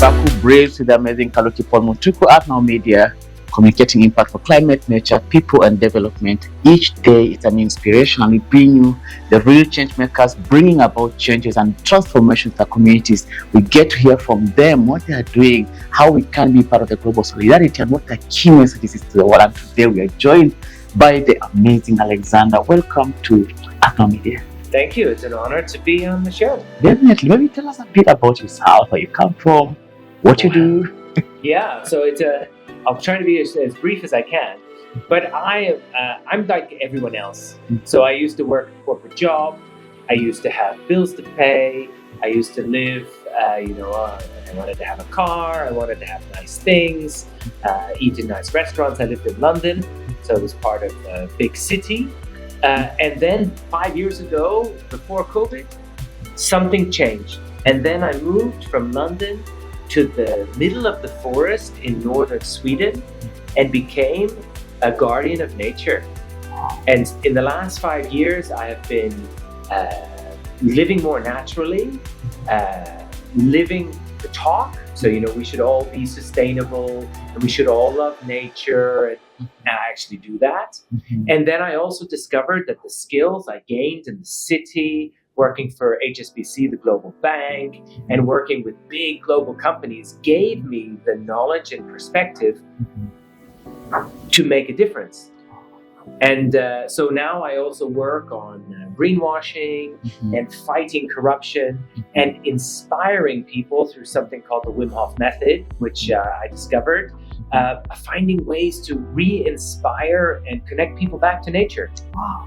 Baku Braves with the amazing Kaluki Paul Mutuku at Now Media, communicating impact for climate, nature, people, and development. Each day it's an inspiration, and we bring you the real change makers bringing about changes and transformations to our communities. We get to hear from them what they are doing, how we can be part of the global solidarity, and what the key messages is to the world. And today we are joined by the amazing Alexander. Welcome to Now Media. Thank you. It's an honor to be on the show. Definitely. Maybe tell us a bit about yourself, where you come from, what you do. Yeah, so I'll try to be as brief as I can, but I'm like everyone else. So I used to work a corporate job. I used to have bills to pay. I used to live, I wanted to have a car. I wanted to have nice things, eat in nice restaurants. I lived in London, so it was part of a big city. And then 5 years ago, before COVID, something changed. And then I moved from London to the middle of the forest in northern Sweden and became a guardian of nature. And in the last 5 years, I have been living more naturally, living the talk. So, we should all be sustainable and we should all love nature. And I actually do that. Mm-hmm. And then I also discovered that the skills I gained in the city, working for HSBC, the global bank, and working with big global companies gave me the knowledge and perspective to make a difference. And so now I also work on greenwashing and fighting corruption and inspiring people through something called the Wim Hof method, which I discovered, finding ways to re-inspire and connect people back to nature.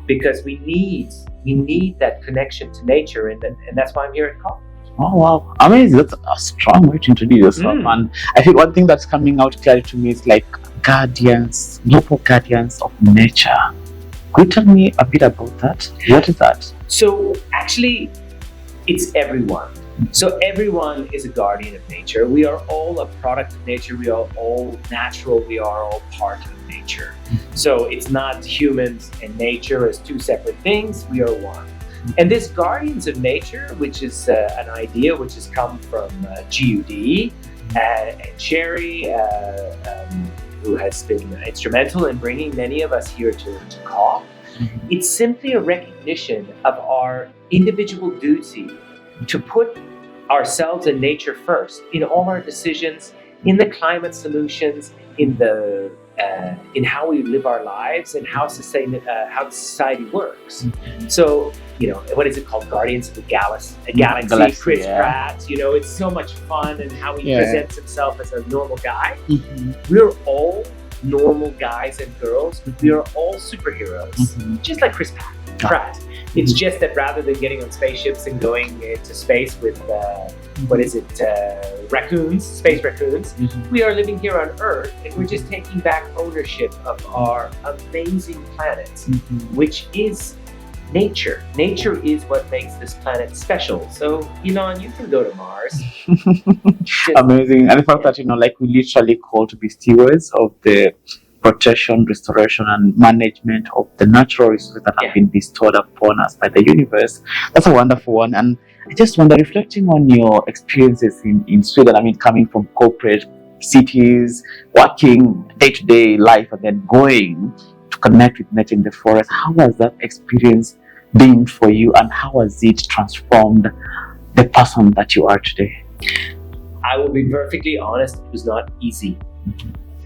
Because we need that connection to nature, and that's why I'm here at COP. Oh wow, amazing. That's a strong way to introduce yourself. And I think one thing that's coming out clearly to me is like global guardians of nature. Could you tell me a bit about that? What is that? So actually, it's everyone. So everyone is a guardian of nature. We are all a product of nature. We are all natural. We are all part of nature. So it's not humans and nature as two separate things. We are one. And this guardians of nature, which is an idea which has come from GUD and Sherry, who has been instrumental in bringing many of us here to COP. It's simply a recognition of our individual duty to put ourselves and nature first in all our decisions, in the climate solutions, in how we live our lives, and how society works. So, what is it called? Guardians of the Galaxy, Chris Pratt. It's so much fun, and how he presents himself as a normal guy. We're all normal guys and girls, but we are all superheroes, just like Chris Pratt. It's just that rather than getting on spaceships and going into space with, space raccoons, we are living here on Earth, and we're just taking back ownership of our amazing planet, which is nature. Nature is what makes this planet special. So, Elon, you can go to Mars. Amazing. And the fact that, we literally call to be stewards of the protection, restoration, and management of the natural resources that have been bestowed upon us by the universe. That's a wonderful one. And I just wonder, reflecting on your experiences in Sweden, coming from corporate cities, working day-to-day life, and then going to connect with nature in the forest, how has that experience been for you, and how has it transformed the person that you are today? I will be perfectly honest, it was not easy.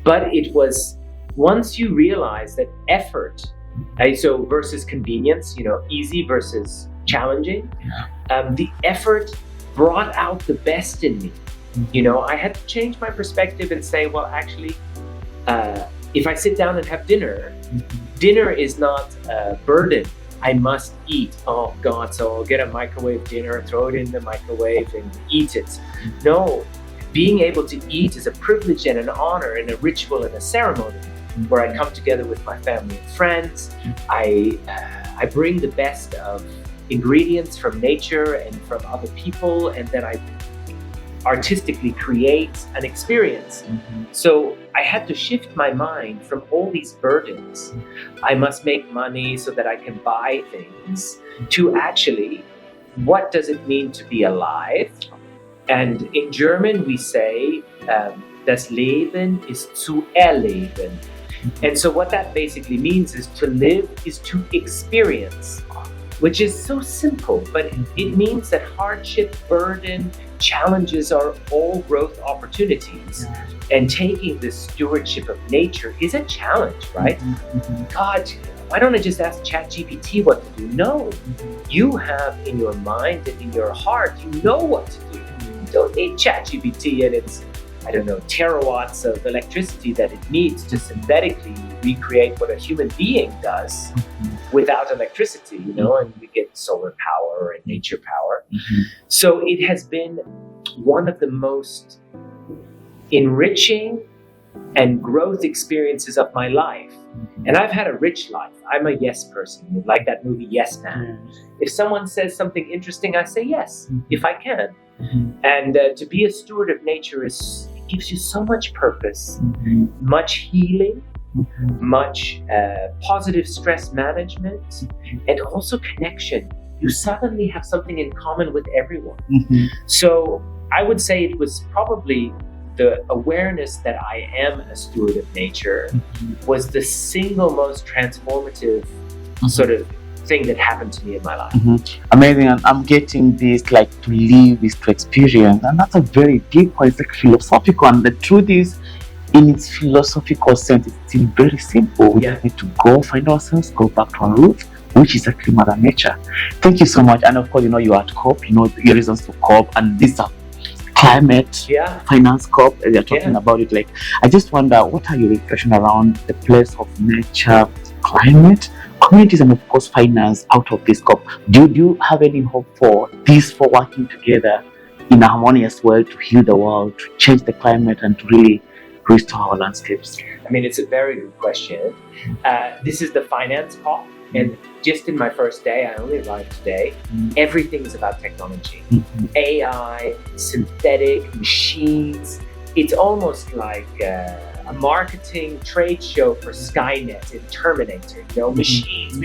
But it was, once you realize that effort, so versus convenience, easy versus challenging, the effort brought out the best in me. I had to change my perspective and say, well, actually, if I sit down and have dinner is not a burden. I must eat. Oh God, so I'll get a microwave dinner, throw it in the microwave and eat it. No, being able to eat is a privilege and an honor and a ritual and a ceremony where I come together with my family and friends. I bring the best of ingredients from nature and from other people, and then I artistically create an experience. So I had to shift my mind from all these burdens. I must make money so that I can buy things, to actually, what does it mean to be alive? And in German, we say, das Leben ist zu erleben. And so what that basically means is to live is to experience, which is so simple, but it means that hardship, burden, challenges are all growth opportunities. And taking the stewardship of nature is a challenge, right? God, why don't I just ask ChatGPT what to do? No, you have in your mind and in your heart, you know what to do. You don't need ChatGPT and its, I don't know, terawatts of electricity that it needs to synthetically recreate what a human being does without electricity, you know, and we get solar power and nature power. So it has been one of the most enriching and growth experiences of my life. And I've had a rich life. I'm a yes person, like that movie Yes Man. If someone says something interesting, I say yes, if I can. And to be a steward of nature it gives you so much purpose, much healing, much positive stress management, and also connection. You suddenly have something in common with everyone. So I would say it was probably the awareness that I am a steward of nature was the single most transformative sort of thing that happened to me in my life. Amazing. And I'm getting this, like, to live is to experience. And that's a very deep one. It's like philosophical. And the truth is, in its philosophical sense, it's still very simple. We just need to go find ourselves, go back to our roots, which is actually Mother Nature. Thank you so much. And of course, you know, you're at COP, you know, your reasons to COP, and these are climate, finance COP, they're talking about it. Like, I just wonder, what are your reflections around the place of nature, climate, communities, and of course finance out of this COP? Do you have any hope for these four working together in a harmonious world to heal the world, to change the climate, and to really restore our landscapes? I mean, it's a very good question. This is the finance COP. And just in my first day, I only arrived today, everything is about technology. AI, synthetic, machines. It's almost like a marketing trade show for Skynet and Terminator, you know, machines.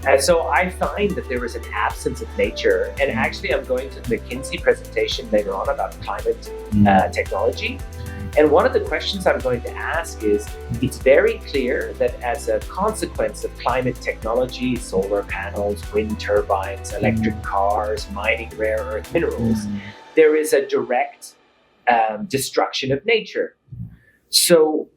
And so I find that there is an absence of nature. And actually, I'm going to the McKinsey presentation later on about climate technology. And one of the questions I'm going to ask is, it's very clear that as a consequence of climate technology, solar panels, wind turbines, electric cars, mining rare earth minerals, there is a direct destruction of nature. So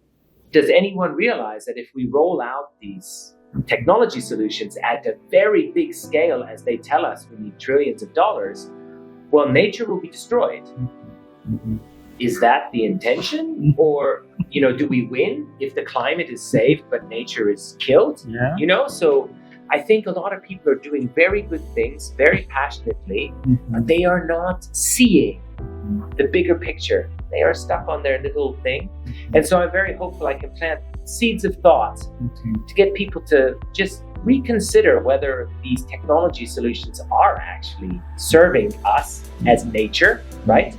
does anyone realize that if we roll out these technology solutions at a very big scale, as they tell us we need trillions of dollars, well, nature will be destroyed. Is that the intention? Or, you know, do we win if the climate is saved but nature is killed? You know, so I think a lot of people are doing very good things very passionately, but they are not seeing the bigger picture. They are stuck on their little thing. And so I'm very hopeful I can plant seeds of thought to get people to just reconsider whether these technology solutions are actually serving us as nature, right?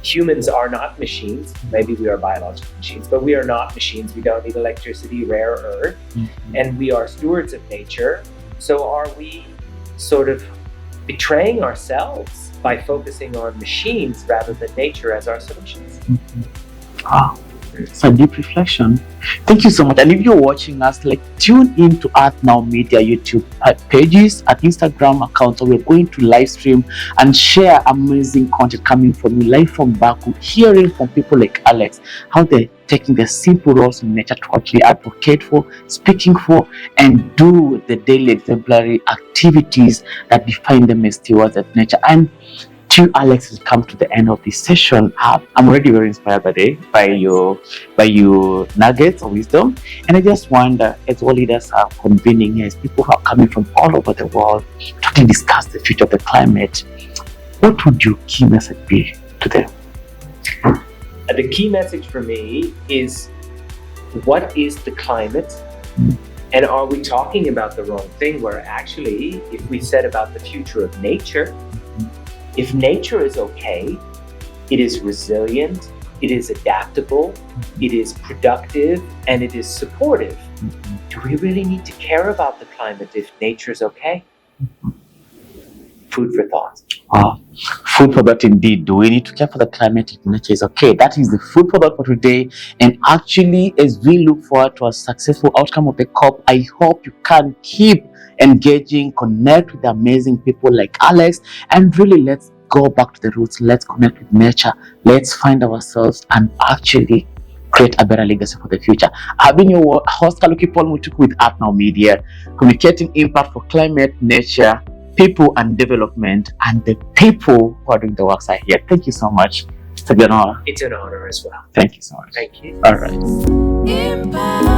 Humans are not machines. Maybe we are biological machines, but we are not machines. We don't need electricity, rare earth, and we are stewards of nature. So are we sort of betraying ourselves by focusing on machines rather than nature as our solutions? Wow, it's a deep reflection. Thank you so much. And if you're watching us, like, tune in to Earth Now Media YouTube pages at Instagram accounts. So we're going to live stream and share amazing content coming from you live from Baku, hearing from people like Alex, how they're taking their simple roles in nature to actually advocate for, speaking for, and do the daily exemplary activities that define them as stewards of nature. And to Alex, has come to the end of this session. I'm already very inspired by your nuggets of wisdom, and I just wonder, as all leaders are convening here, as people who are coming from all over the world to discuss the future of the climate, what would your key message be to them? The key message for me is, what is the climate? And are we talking about the wrong thing? Where actually, if we said about the future of nature, if nature is okay, it is resilient, it is adaptable, it is productive, and it is supportive. Do we really need to care about the climate if nature is okay? Food for thought. Food for thought indeed. Do we need to care for the climate if nature is okay? That is the food for thought for today. And actually, as we look forward to a successful outcome of the COP, I hope you can keep engaging, connect with amazing people like Alex, and really let's go back to the roots. Let's connect with nature. Let's find ourselves and actually create a better legacy for the future. I've been your host, Kaluki Pohl Mutuku with Art Now Media, communicating impact for climate, nature, people, and development, and the people who are doing the works are here. Thank you so much. It's an honor. It's an honor as well. Thank you so much. Thank you. All right. Impact.